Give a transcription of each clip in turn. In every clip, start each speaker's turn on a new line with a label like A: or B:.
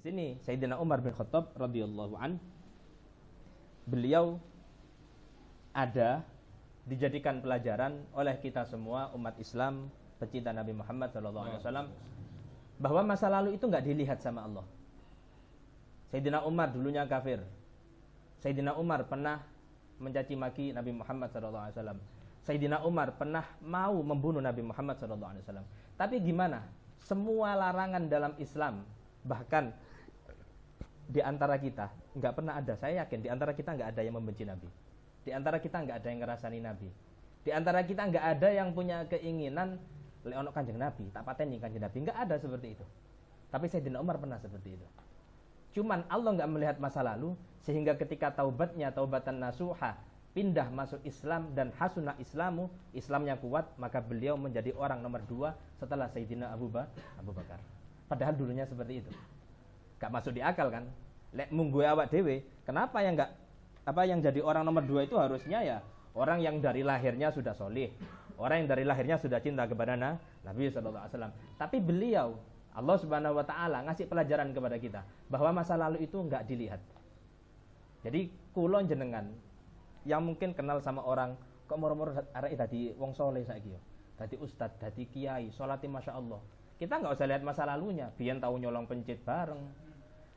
A: sini Sayyidina Umar bin Khattab radhiyallahu an, beliau ada dijadikan pelajaran oleh kita semua umat Islam pecinta Nabi Muhammad SAW, bahwa masa lalu itu nggak dilihat sama Allah. Sayyidina Umar dulunya kafir. Sayyidina Umar pernah mencaci maki Nabi Muhammad SAW. Sayyidina Umar pernah mau membunuh Nabi Muhammad SAW. Tapi gimana? Semua larangan dalam Islam, bahkan di antara kita nggak pernah ada, saya yakin di antara kita nggak ada yang membenci Nabi. Di antara kita nggak ada yang ngerasani Nabi. Di antara kita nggak ada yang punya keinginan leonok kanjeng Nabi, tak pateni kanjeng Nabi. Nggak ada seperti itu. Tapi Sayyidina Umar pernah seperti itu. Cuman Allah nggak melihat masa lalu, sehingga ketika taubatnya taubatan nasuha, pindah masuk Islam dan hasunah Islamu, Islamnya kuat, maka beliau menjadi orang nomor 2 setelah Sayyidina Abu Bakar. Padahal dulunya seperti itu. Gak masuk di akal kan? Lek munggu awak dewe, kenapa yang nggak yang jadi orang nomor 2 itu harusnya ya orang yang dari lahirnya sudah solih, orang yang dari lahirnya sudah cinta kepada Nabi SAW. Tapi beliau, Allah Subhanahu Wa Taala ngasih pelajaran kepada kita bahwa masa lalu itu nggak dilihat. Jadi kulon jenengan yang mungkin kenal sama orang kok moro-moro arek dadi wong soleh saiki yo, dadi ustad, dadi kiai, salate masya Allah. Kita nggak usah lihat masa lalunya, biyen tahu nyolong pencit bareng,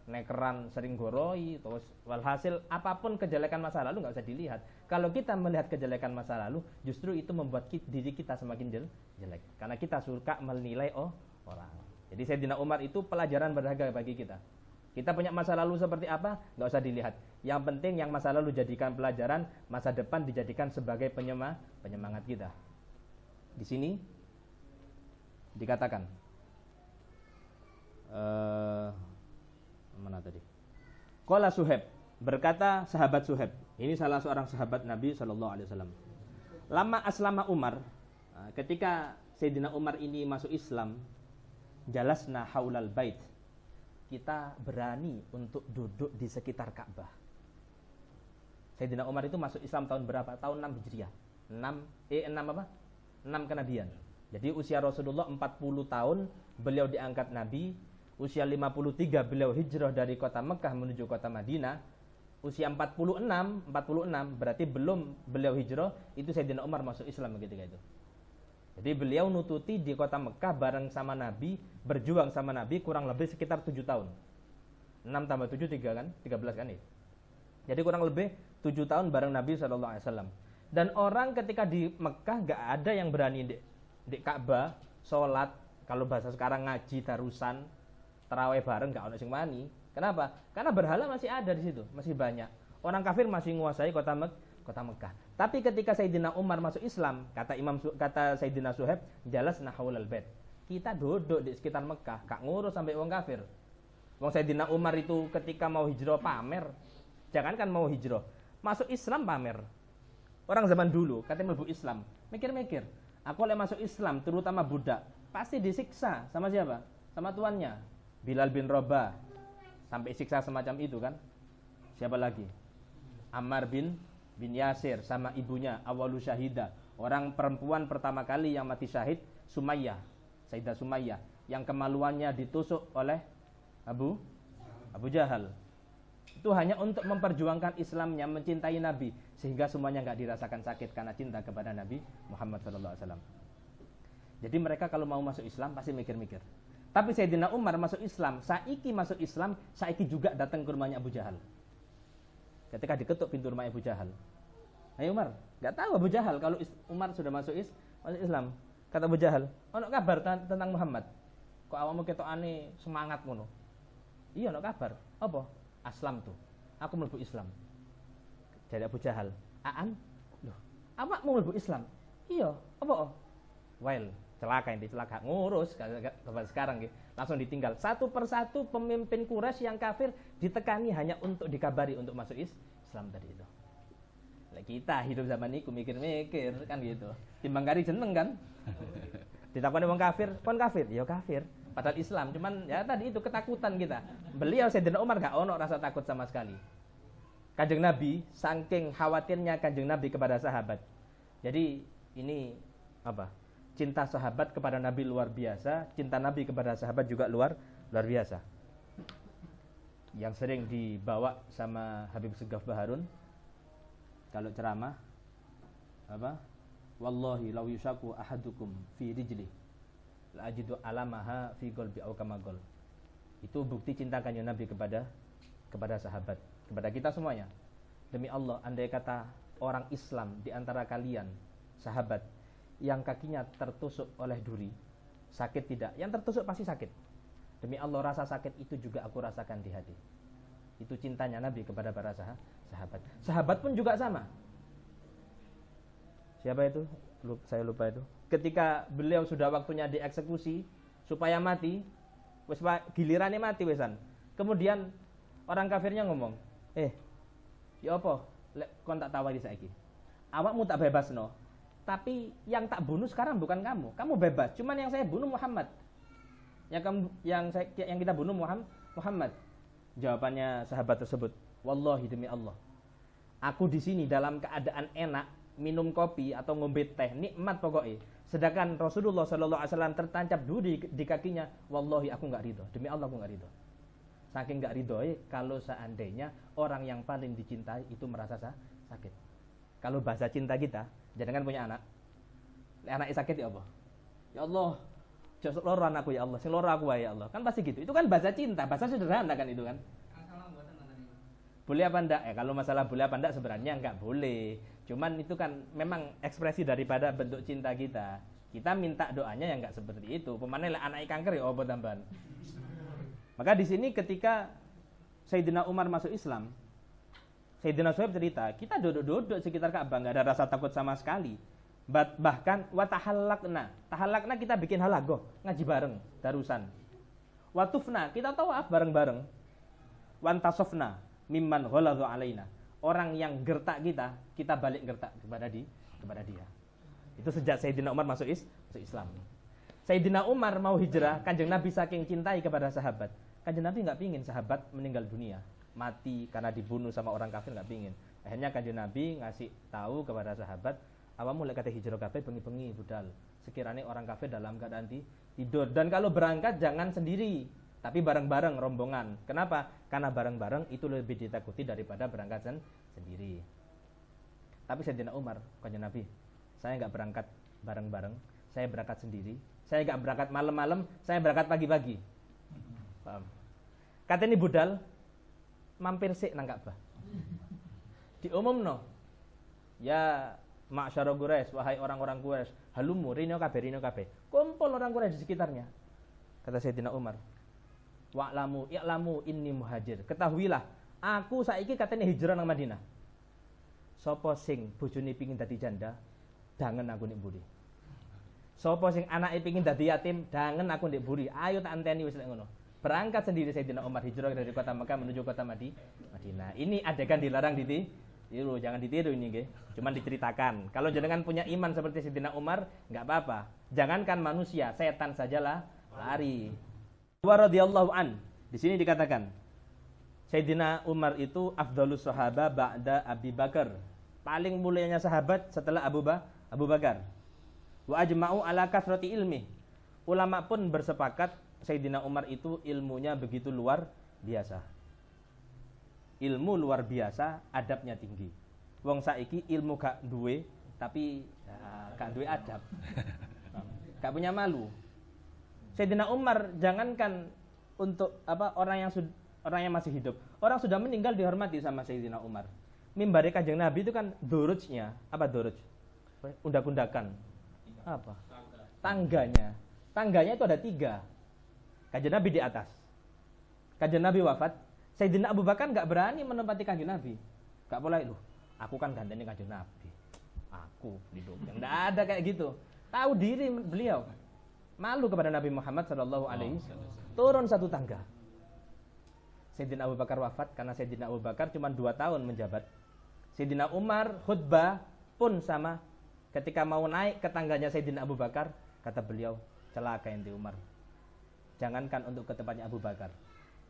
A: nekeran sering goroi, terus walhasil apapun kejelekan masa lalu nggak usah dilihat. Kalau kita melihat kejelekan masa lalu, justru itu membuat diri kita semakin jelek, karena kita suka menilai orang. Jadi Sayyidina Umar itu pelajaran berharga bagi kita. Kita punya masa lalu seperti apa, nggak usah dilihat. Yang penting yang masa lalu jadikan pelajaran, masa depan dijadikan sebagai penyemangat kita. Di sini dikatakan, mana tadi? Qala Suhaib, berkata sahabat Suhaib. Ini salah seorang sahabat Nabi SAW. Lama aslama Umar, ketika Sayyidina Umar ini masuk Islam, jalasna haulal bait, kita berani untuk duduk di sekitar Ka'bah. Sayyidina Umar itu masuk Islam tahun berapa? Tahun 6 Hijriah. 6 kenabian. Jadi usia Rasulullah 40 tahun beliau diangkat Nabi. Usia 53 beliau hijrah dari kota Mekah menuju kota Madinah. Usia 46 berarti belum beliau hijrah, itu Sayyidina Umar masuk Islam ketika itu. Jadi beliau nututi di kota Mekah bareng sama Nabi, berjuang sama Nabi kurang lebih sekitar 7 tahun. 6 tambah 7 3 kan? 13 kan ya. Jadi kurang lebih 7 tahun bareng Nabi SAW. Dan orang ketika di Mekah gak ada yang berani di Ka'bah sholat, kalau bahasa sekarang ngaji darusan, tarawih bareng gak ono sing wani. Kenapa? Karena berhala masih ada di situ, masih banyak. Orang kafir masih menguasai kota Mekah. Tapi ketika Sayyidina Umar masuk Islam, kata Sayyidina Suhaib, jalasna haulal bait. Kita duduk di sekitar Mekah, gak ngurus sampai wong kafir. Wong Sayyidina Umar itu ketika mau hijrah pamer. Jangankan mau hijrah, masuk Islam pamer. Orang zaman dulu katanya mlebu Islam, mikir-mikir, aku oleh masuk Islam, terutama budak, pasti disiksa sama siapa? Sama tuannya, Bilal bin Rabah, sampai siksa semacam itu kan. Siapa lagi? Ammar bin Yasir sama ibunya Awalu Syahidah, orang perempuan pertama kali yang mati syahid, Sumayyah, Sayyidah Sumayyah, yang kemaluannya ditusuk oleh Abu Jahal. Itu hanya untuk memperjuangkan Islamnya, mencintai Nabi, sehingga semuanya nggak dirasakan sakit karena cinta kepada Nabi Muhammad SAW. Jadi mereka kalau mau masuk Islam pasti mikir-mikir. Tapi Sayyidina Umar masuk Islam, saiki juga datang ke rumahnya Abu Jahal. Ketika diketuk pintu rumah Abu Jahal, ayo Umar, nggak tahu Abu Jahal kalau Umar sudah masuk Islam. Kata Abu Jahal, ono kabar tentang Muhammad? Kok awakmu ketokane semangat ngono? Iya, ono kabar. Apa? Aslam tuh, aku mlebu Islam. Jadi Abu Jahal, Aan, loh, awakmu mlebu Islam? Iya, apa? Well, celaka ngurus sekarang gitu. Langsung ditinggal. Satu persatu pemimpin Quraisy yang kafir ditekani hanya untuk dikabari untuk masuk Islam tadi itu. Lah kita hidup zaman itu mikir-mikir kan gitu. Timbang kari jeneng kan. Ditakoni wong kafir, kon kafir? Ya kafir. Padahal Islam, cuman ya tadi itu ketakutan kita. Beliau Sayyidina Umar gak ono rasa takut sama sekali. Kanjeng Nabi, saking khawatirnya Kanjeng Nabi kepada sahabat. Jadi ini apa? Cinta sahabat kepada Nabi luar biasa, cinta Nabi kepada sahabat juga luar biasa. yang sering dibawa sama Habib Segaf Baharun kalau ceramah, apa? Wallahi law yushaku ahadukum fi rijli la ajidu alamaha fi qalbi aw kama qol. Itu bukti cinta Kanjeng Nabi kepada sahabat, kepada kita semuanya. Demi Allah, andai kata orang Islam di antara kalian, sahabat, yang kakinya tertusuk oleh duri, sakit tidak? Yang tertusuk pasti sakit. Demi Allah, rasa sakit itu juga aku rasakan di hati. Itu cintanya Nabi kepada para sahabat. Sahabat pun juga sama. Siapa itu? Saya lupa itu. Ketika beliau sudah waktunya dieksekusi supaya mati, wes gilirannya mati wesan. Kemudian orang kafirnya ngomong, ya apa? Kon tak tawari saiki. Awakmu tak bebas no. Tapi yang tak bunuh sekarang bukan kamu. Kamu bebas. Cuman yang saya bunuh Muhammad. Yang kita bunuh Muhammad. Jawabannya sahabat tersebut, wallahi demi Allah, aku di sini dalam keadaan enak, minum kopi atau ngombe teh, nikmat pokoknya. Sedangkan Rasulullah SAW tertancap duri di kakinya, wallahi aku nggak ridho. Demi Allah aku nggak ridho. Saking nggak ridho, kalau seandainya orang yang paling dicintai itu merasa sakit. Kalau bahasa cinta kita, jangan punya anak. Anaknya sakit ya apa? Ya Allah, jauh loro anakku ya Allah, sing loro aku ya Allah. Kan pasti gitu. Itu kan bahasa cinta, bahasa sederhana kan itu kan. Boleh apa enggak? Kalau masalah boleh apa enggak sebenarnya enggak boleh. Cuman itu kan memang ekspresi daripada bentuk cinta kita. Kita minta doanya yang enggak seperti itu. Pemane lek anake kanker ya apa tambahan. Maka di sini ketika Sayyidina Umar masuk Islam, Sayyidina Suhaib cerita, kita duduk-duduk sekitar Ka'bah, enggak ada rasa takut sama sekali. Bahkan watahallakna, tahallakna kita bikin halagoh, ngaji bareng, darusan. Watufna, kita tawaf bareng-bareng. Wantasofna, mimman ghaladhu alaina. Orang yang gertak kita balik gertak kepada dia. Itu sejak Sayyidina Umar masuk Islam. Sayyidina Umar mau hijrah, Kanjeng Nabi saking cintai kepada sahabat. Kanjeng Nabi enggak pingin sahabat meninggal dunia, mati karena dibunuh sama orang kafir, enggak pingin. Akhirnya Kanjeng Nabi ngasih tahu kepada sahabat, awamu lek kate hijrah kabeh bengi-bengi budal. Sekiranya orang kafir dalam keadaan tidur, dan kalau berangkat jangan sendiri, tapi bareng-bareng rombongan. Kenapa? Karena bareng-bareng itu lebih ditakuti daripada berangkat sendiri. Tapi Sayyidina Umar, Kanjeng Nabi, saya enggak berangkat bareng-bareng, saya berangkat sendiri. Saya enggak berangkat malam-malam, saya berangkat pagi-pagi. Paham? Katanya budal mampir sik nang Ka'bah. Diumumno. Ya Ma'syara Quraisy, wahai orang-orang Quraisy, halumu rino kabeh. Kumpul orang Quraisy di sekitarnya. Kata Sayyidina Umar, i'lamu inni muhajir. Ketahuilah, aku saiki katanya hijrah nang Madinah. Sapa sing bojone pingin dadi janda, dangen aku nek mburi. Sapa sing anake pingin dadi yatim, dangen aku nek mburi. Ayo tak anteni wis lek ngono. Berangkat sendiri Sayyidina Umar hijrah dari kota Mekah menuju kota Madinah. Ini adegan dilarang ditiru, jangan ditiru ini nggih. Cuman diceritakan. Kalau jenengan punya iman seperti Sayyidina Umar, enggak apa-apa. Jangankan manusia, setan sajalah lari. Wa radhiyallahu an. Di sini dikatakan Sayyidina Umar itu afdhalus sahaba ba'da Abi Bakar. Paling mulianya sahabat setelah Abu Bakar. Wa ajma'u ala kathrati ilmi. Ulama pun bersepakat Sayyidina Umar itu ilmunya begitu luar biasa. Ilmu luar biasa, adabnya tinggi. Wong saiki ilmu gak duwe, tapi gak duwe adab. Gak punya malu. Sayyidina Umar jangankan untuk orang yang masih hidup. Orang sudah meninggal dihormati sama Sayyidina Umar. Mimbari Kanjeng Nabi itu kan durujnya, apa duruj? Undak-undakan. Apa? Tangganya. Tangganya itu ada 3. Kanjeng Nabi di atas. Kanjeng Nabi wafat, Sayyidina Abu Bakar enggak berani menempati Kanjeng Nabi. Enggak boleh loh. Aku kan gantengin Kanjeng Nabi. Aku hidup. Enggak ada kayak gitu. Tahu diri beliau. Malu kepada Nabi Muhammad sallallahu alaihi wasallam. Turun satu tangga. Sayyidina Abu Bakar wafat karena Sayyidina Abu Bakar cuma 2 tahun menjabat. Sayyidina Umar khutbah pun sama. Ketika mau naik ke tangganya Sayyidina Abu Bakar, kata beliau, celaka ente Umar. Jangankan untuk ke tempatnya Abu Bakar,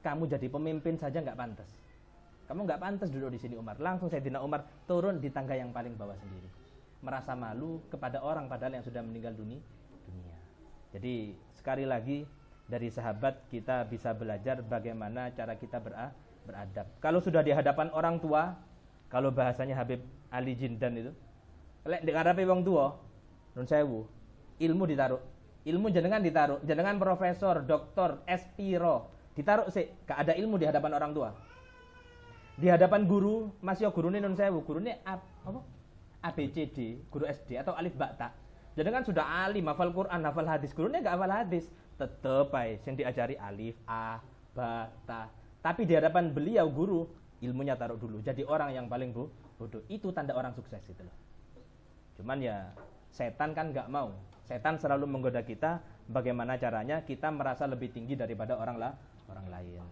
A: kamu jadi pemimpin saja nggak pantas. Kamu nggak pantas duduk di sini Umar. Langsung Sayyidina Umar turun di tangga yang paling bawah sendiri, merasa malu kepada orang padahal yang sudah meninggal dunia. Jadi sekali lagi dari sahabat kita bisa belajar bagaimana cara kita beradab. Kalau sudah di hadapan orang tua, kalau bahasanya Habib Ali Jindan itu, lek di ngarepe wong tua, nun sewu, ilmu ditaruh. Ilmu jenengan ditaruh, jenengan profesor, doktor, S.Piro, ditaruh sih, gak ada ilmu di hadapan orang tua. Di hadapan guru, masih gurune nun sewu, gurune apa? ABCD, guru SD atau alif ba ta. Jenengan sudah alim, hafal Quran, hafal hadis, gurune gak hafal hadis, tetep ae sing diajari alif, a, ba, ta. Tapi di hadapan beliau guru, ilmunya taruh dulu. Jadi orang yang paling bodoh, itu tanda orang sukses itu loh. Cuman ya setan kan gak mau. Setan selalu menggoda kita, bagaimana caranya kita merasa lebih tinggi daripada orang lain.